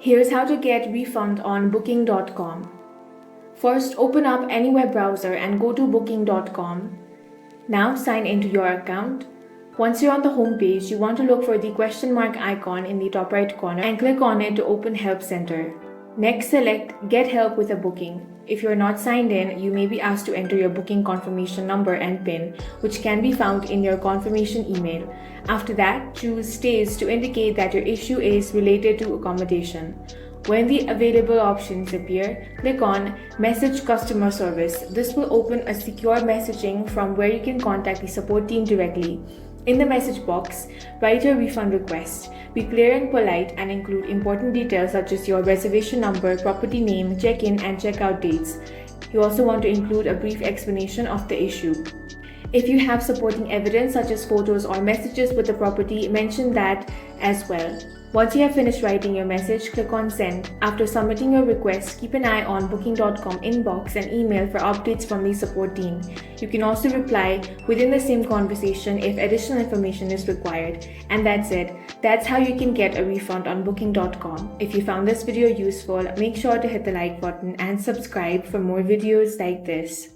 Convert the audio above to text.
Here's how to get refund on booking.com. First, open up any web browser and go to booking.com. Now sign into your account. Once you're on the home page, you want to look for the question mark icon in the top right corner and click on it to open Help Center. Next, select Get Help with a Booking. If you're not signed in, you may be asked to enter your booking confirmation number and PIN, which can be found in your confirmation email. After that, choose Stays to indicate that your issue is related to accommodation. When the available options appear, click on Message Customer Service. This will open a secure messaging from where you can contact the support team directly. In the message box, write your refund request. Be clear and polite and include important details such as your reservation number, property name, check-in and check-out dates. You also want to include a brief explanation of the issue. If you have supporting evidence such as photos or messages with the property, mention that as well. Once you have finished writing your message, click on Send. After submitting your request, keep an eye on booking.com inbox and email for updates from the support team. You can also reply within the same conversation if additional information is required. And that's it. That's how you can get a refund on booking.com. If you found this video useful, make sure to hit the like button and subscribe for more videos like this.